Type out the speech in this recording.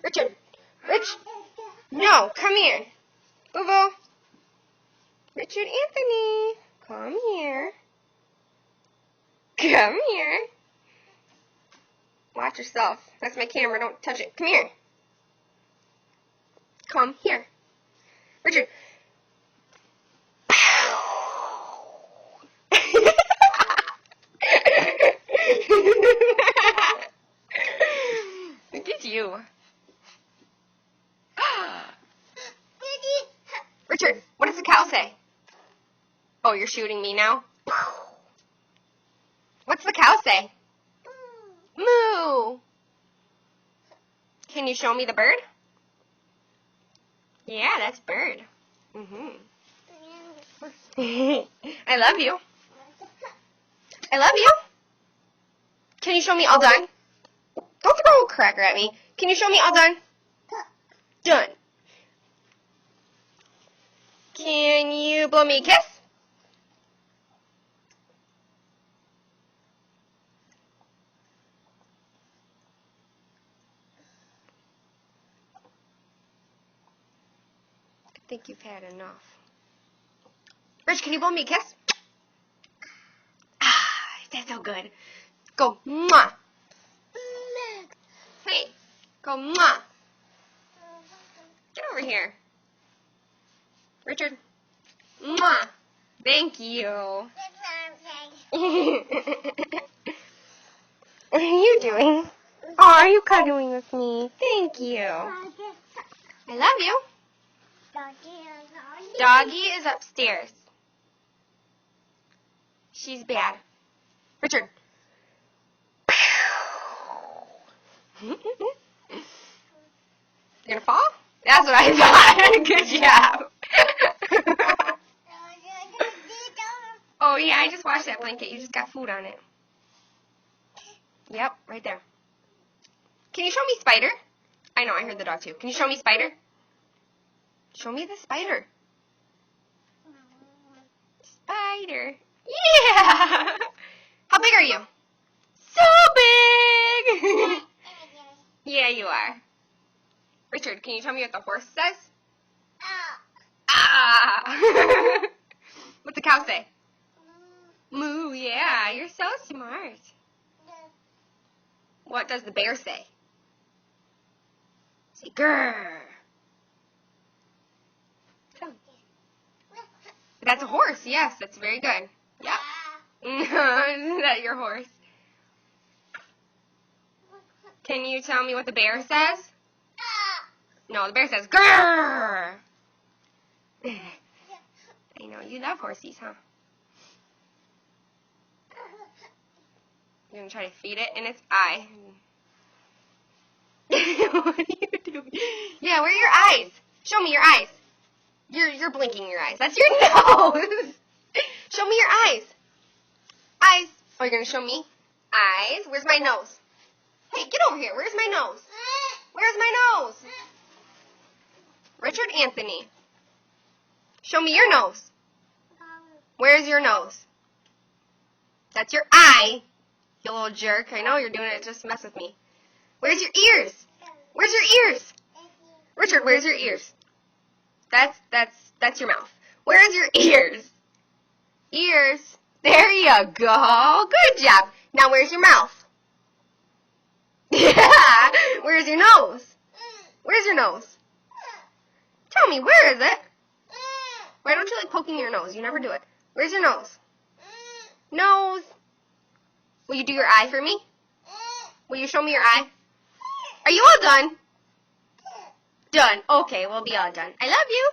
Richard. Rich. No, come here. Boo-boo. Richard Anthony. Come here. Come here. Watch yourself. That's my camera. Don't touch it. Come here. Come here. Richard. Look at you. Richard, what does the cow say? Oh, you're shooting me now? What's the cow say? Moo. Can you show me the bird? Yeah, that's bird. I love you. I love you. Can you show me all done? Don't throw a cracker at me. Can you show me all done? Done. Can you blow me a kiss? I think you've had enough. Rich, can you blow me a kiss? Ah, that's so good. Go, mwah. Hey, go, mwah. Get over here. Richard. Mwah. Thank you. What are you doing? Oh, are you cuddling with me? Thank you. I love you. Doggy is upstairs. She's bad. Richard. You're gonna fall? That's what I thought. Good job. Oh yeah, I just washed that blanket. You just got food on it. Yep, right there. Can you show me Spider? I know, I heard the dog too. Can you show me Spider? Show me the spider. Spider. Yeah! How big are you? So big! Yeah, you are. Richard, can you tell me what the horse says? Ah! What's the cow say? Moo, yeah, you're so smart. What does the bear say? Say grrr. That's a horse, yes, that's very good. Yeah. Isn't that your horse? Can you tell me what the bear says? No, the bear says grrr. I know, you love horsies, huh? You're going to try to feed it in its eye. What are you doing? Yeah, where are your eyes? Show me your eyes. You're blinking your eyes. That's your nose. Show me your eyes. Eyes. Oh, you're going to show me? Eyes. Where's my nose? Hey, get over here. Where's my nose? Where's my nose? Richard Anthony. Show me your nose. Where's your nose? That's your eye, you little jerk. I know you're doing it just to mess with me. Where's your ears? Where's your ears? Richard, where's your ears? That's your mouth. Where's your ears? Ears. There you go. Good job. Now where's your mouth? Yeah. Where's your nose? Where's your nose? Tell me, where is it? Why don't you like poking your nose? You never do it. Where's your nose? Nose. Will you do your eye for me? Will you show me your eye? Are you all done? Done. Okay, we'll be all done. I love you.